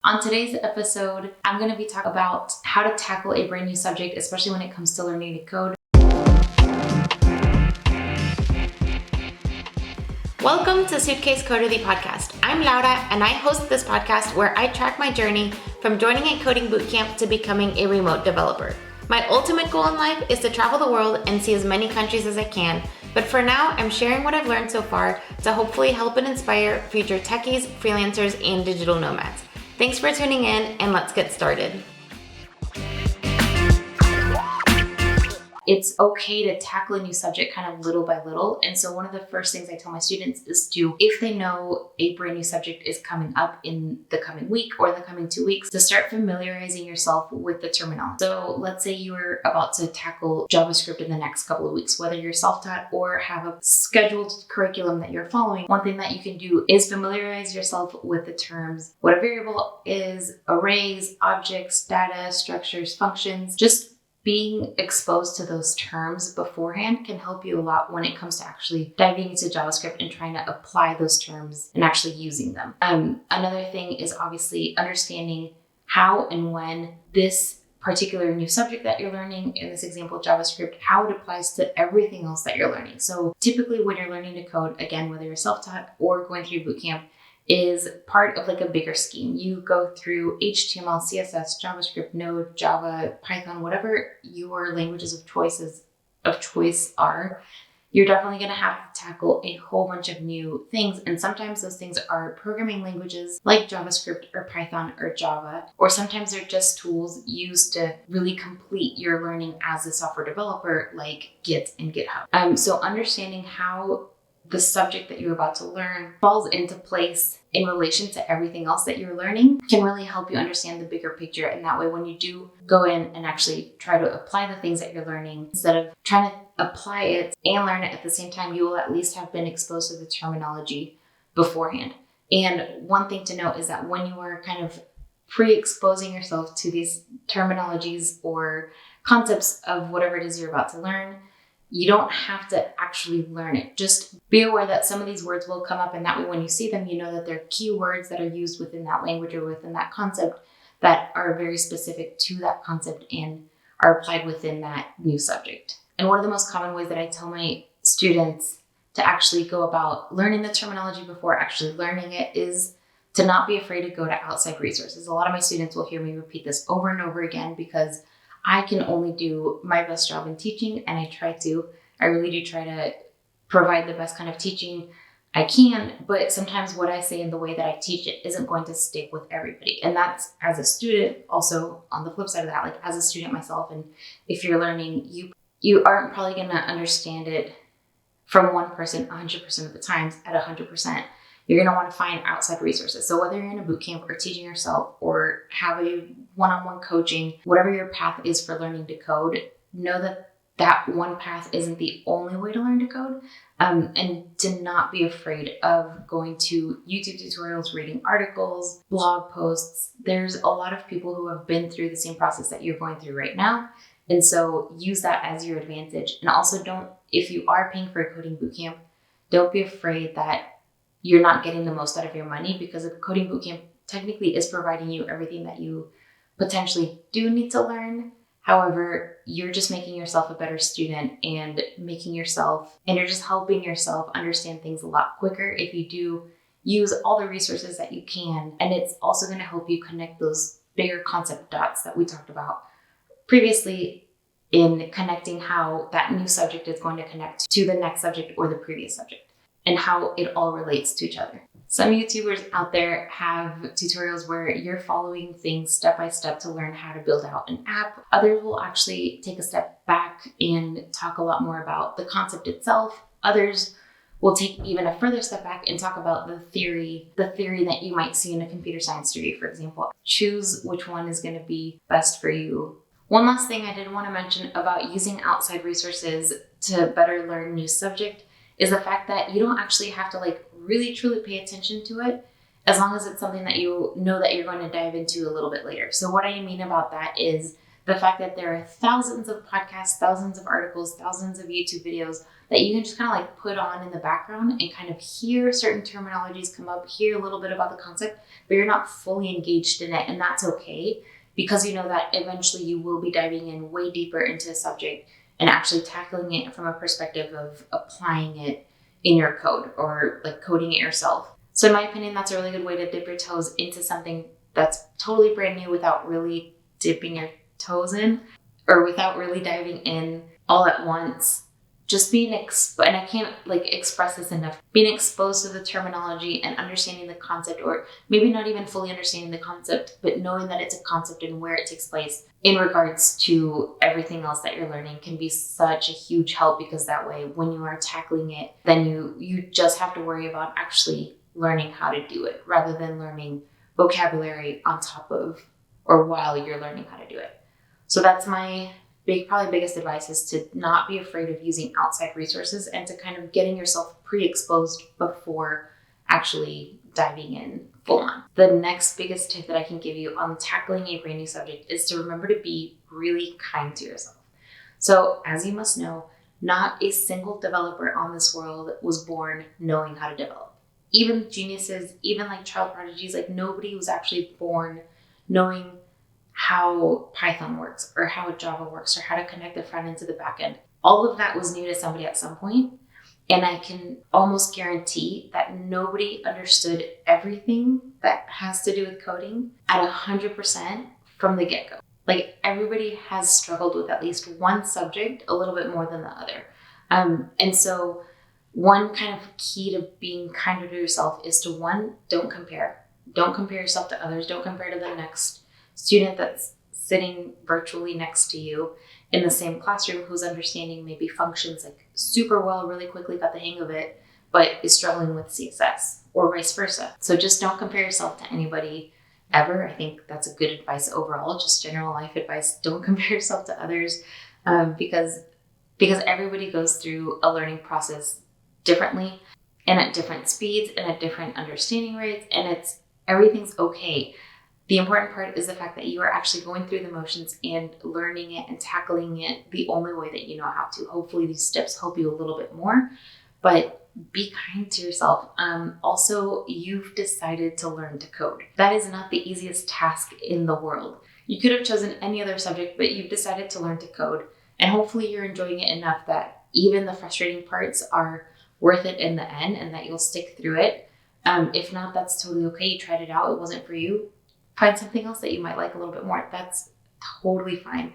On today's episode, I'm going to be talking about how to tackle a brand new subject, especially when it comes to learning to code. Welcome to Suitcase Coder, the podcast. I'm Laura, and I host this podcast where I track my journey from joining a coding bootcamp to becoming a remote developer. My ultimate goal in life is to travel the world and see as many countries as I can. But for now, I'm sharing what I've learned so far to hopefully help and inspire future techies, freelancers, and digital nomads. Thanks for tuning in, and let's get started. It's okay to tackle a new subject kind of little by little. And so one of the first things I tell my students is to, if they know a brand new subject is coming up in the coming week or the coming 2 weeks, to start familiarizing yourself with the terminology. So let's say you are about to tackle JavaScript in the next couple of weeks, whether you're self-taught or have a scheduled curriculum that you're following. One thing that you can do is familiarize yourself with the terms, what a variable is, arrays, objects, data, structures, functions. Just being exposed to those terms beforehand can help you a lot when it comes to actually diving into JavaScript and trying to apply those terms and actually using them. Another thing is obviously understanding how and when this particular new subject that you're learning, in this example, JavaScript, how it applies to everything else that you're learning. So typically when you're learning to code, again, whether you're self-taught or going through bootcamp, is part of like a bigger scheme. You go through HTML, CSS, JavaScript, Node, Java, Python, whatever your languages of choice are. You're definitely going to have to tackle a whole bunch of new things. And sometimes those things are programming languages like JavaScript or Python or Java, or sometimes they're just tools used to really complete your learning as a software developer like Git and GitHub. So understanding how the subject that you're about to learn falls into place in relation to everything else that you're learning can really help you understand the bigger picture. And that way, when you do go in and actually try to apply the things that you're learning, instead of trying to apply it and learn it at the same time, you will at least have been exposed to the terminology beforehand. And one thing to note is that when you are kind of pre-exposing yourself to these terminologies or concepts of whatever it is you're about to learn, you don't have to actually learn it. Just be aware that some of these words will come up, and that way when you see them, you know that they're keywords that are used within that language or within that concept that are very specific to that concept and are applied within that new subject. And one of the most common ways that I tell my students to actually go about learning the terminology before actually learning it is to not be afraid to go to outside resources. A lot of my students will hear me repeat this over and over again because I can only do my best job in teaching, and I really do try to provide the best kind of teaching I can, but sometimes what I say and the way that I teach it isn't going to stick with everybody. And that's as a student, also on the flip side of that, like as a student myself, and if you're learning, you aren't probably going to understand it from one person 100% of the times at 100%. You're going to want to find outside resources. So whether you're in a bootcamp or teaching yourself or have a one-on-one coaching, whatever your path is for learning to code, know that that one path isn't the only way to learn to code. And to not be afraid of going to YouTube tutorials, reading articles, blog posts. There's a lot of people who have been through the same process that you're going through right now. And so use that as your advantage. And also if you are paying for a coding bootcamp, don't be afraid that you're not getting the most out of your money, because a coding bootcamp technically is providing you everything that you potentially do need to learn. However, you're just making yourself a better student and you're just helping yourself understand things a lot quicker if you do use all the resources that you can. And it's also going to help you connect those bigger concept dots that we talked about previously in connecting how that new subject is going to connect to the next subject or the previous subject, and how it all relates to each other. Some YouTubers out there have tutorials where you're following things step by step to learn how to build out an app. Others will actually take a step back and talk a lot more about the concept itself. Others will take even a further step back and talk about the theory that you might see in a computer science degree, for example. Choose which one is going to be best for you. One last thing I did want to mention about using outside resources to better learn a new subject is the fact that you don't actually have to really truly pay attention to it, as long as it's something that you know that you're going to dive into a little bit later. So what I mean about that is The fact that there are thousands of podcasts, thousands of articles, thousands of YouTube videos that you can just kind of like put on in the background and kind of hear certain terminologies come up, hear a little bit about the concept, but you're not fully engaged in it. And that's okay, because you know that eventually you will be diving in way deeper into a subject and actually tackling it from a perspective of applying it in your code or like coding it yourself. So in my opinion, that's a really good way to dip your toes into something that's totally brand new without really dipping your toes in, or without really diving in all at once. Just being and I can't like express this enough, being exposed to the terminology and understanding the concept, or maybe not even fully understanding the concept, but knowing that it's a concept and where it takes place in regards to everything else that you're learning can be such a huge help, because that way when you are tackling it, then you just have to worry about actually learning how to do it rather than learning vocabulary on top of or while you're learning how to do it. So that's my probably biggest advice, is to not be afraid of using outside resources and to kind of getting yourself pre-exposed before actually diving in full on. The next biggest tip that I can give you on tackling a brand new subject is to remember to be really kind to yourself. So as you must know, not a single developer on this world was born knowing how to develop. Even geniuses, even like child prodigies, like nobody was actually born knowing how Python works or how Java works or how to connect the front end to the back end. All of that was new to somebody at some point. And I can almost guarantee that nobody understood everything that has to do with coding at 100% from the get-go. Like everybody has struggled with at least one subject a little bit more than the other. And so one kind of key to being kinder to yourself is to, one, don't compare. Don't compare yourself to others. Don't compare to the next student that's sitting virtually next to you in the same classroom whose understanding maybe functions like super well, really quickly, got the hang of it, but is struggling with CSS, or vice versa. So just don't compare yourself to anybody ever. I think that's a good advice overall, just general life advice. Don't compare yourself to others, because everybody goes through a learning process differently and at different speeds and at different understanding rates, and everything's okay. The important part is the fact that you are actually going through the motions and learning it and tackling it the only way that you know how to. Hopefully these steps help you a little bit more, but be kind to yourself. Also, you've decided to learn to code. That is not the easiest task in the world. You could have chosen any other subject, but you've decided to learn to code. And hopefully you're enjoying it enough that even the frustrating parts are worth it in the end and that you'll stick through it. If not, that's totally okay. You tried it out. It wasn't for you. Find something else that you might like a little bit more. That's totally fine.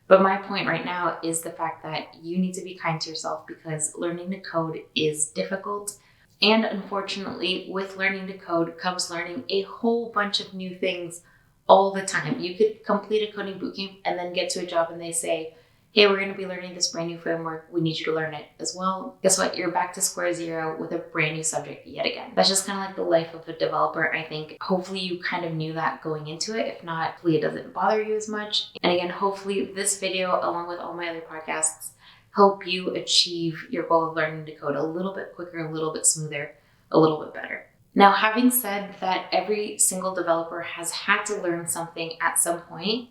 But my point right now is the fact that you need to be kind to yourself, because learning to code is difficult. And unfortunately, with learning to code comes learning a whole bunch of new things all the time. You could complete a coding bootcamp and then get to a job and they say, hey, we're going to be learning this brand new framework. We need you to learn it as well. Guess what? You're back to square zero with a brand new subject yet again. That's just kind of like the life of a developer, I think. Hopefully you kind of knew that going into it. If not, hopefully it doesn't bother you as much. And again, hopefully this video, along with all my other podcasts, help you achieve your goal of learning to code a little bit quicker, a little bit smoother, a little bit better. Now, having said that every single developer has had to learn something at some point,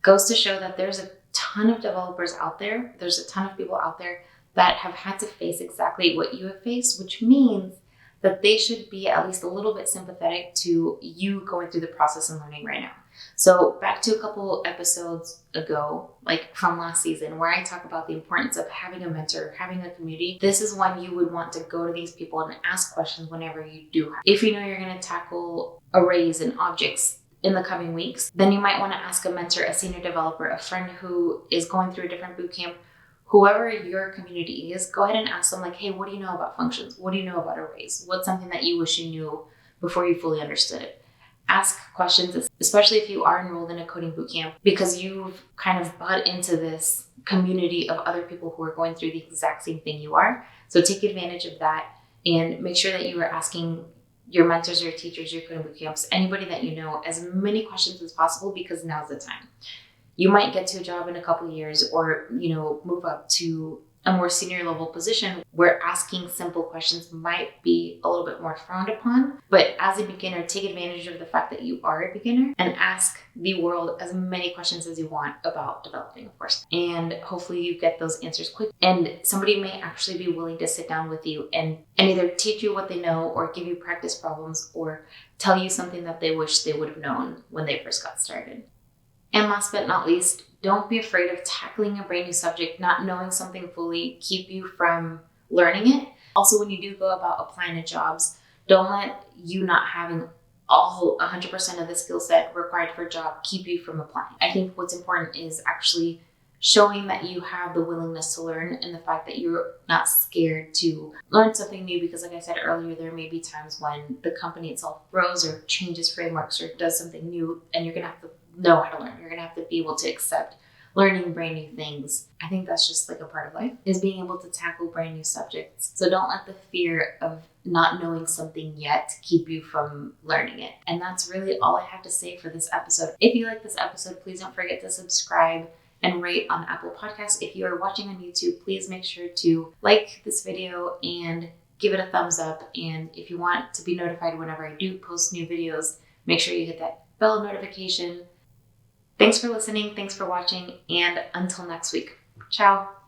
goes to show that there's a ton of developers out there. There's a ton of people out there that have had to face exactly what you have faced, which means that they should be at least a little bit sympathetic to you going through the process and learning right now. So back to a couple episodes ago, like from last season, where I talk about the importance of having a mentor, having a community. This is when you would want to go to these people and ask questions whenever you do. If you know you're going to tackle arrays and objects in the coming weeks, then you might want to ask a mentor, a senior developer, a friend who is going through a different bootcamp, whoever your community is. Go ahead and ask them, like, hey, what do you know about functions? What do you know about arrays? What's something that you wish you knew before you fully understood it? Ask questions, especially if you are enrolled in a coding bootcamp, because you've kind of bought into this community of other people who are going through the exact same thing you are. So take advantage of that and make sure that you are asking your mentors, your teachers, your coding bootcamps, anybody that you know, as many questions as possible, because now's the time. You might get to a job in a couple of years, or move up to a more senior level position where asking simple questions might be a little bit more frowned upon. But as a beginner, take advantage of the fact that you are a beginner and ask the world as many questions as you want about developing a course. And hopefully you get those answers quick. And somebody may actually be willing to sit down with you and either teach you what they know or give you practice problems or tell you something that they wish they would have known when they first got started. And last but not least, don't be afraid of tackling a brand new subject. Not knowing something fully keep you from learning it. Also, when you do go about applying to jobs, don't let you not having all 100% of the skill set required for a job keep you from applying. I think what's important is actually showing that you have the willingness to learn and the fact that you're not scared to learn something new, because like I said earlier, there may be times when the company itself grows or changes frameworks or does something new, and you're going to have to know how to learn. You're going to have to be able to accept learning brand new things. I think that's just like a part of life, is being able to tackle brand new subjects. So don't let the fear of not knowing something yet keep you from learning it. And that's really all I have to say for this episode. If you like this episode, please don't forget to subscribe and rate on Apple Podcasts. If you are watching on YouTube, please make sure to like this video and give it a thumbs up. And if you want to be notified whenever I do post new videos, make sure you hit that bell notification. Thanks for listening. Thanks for watching. And until next week. Ciao.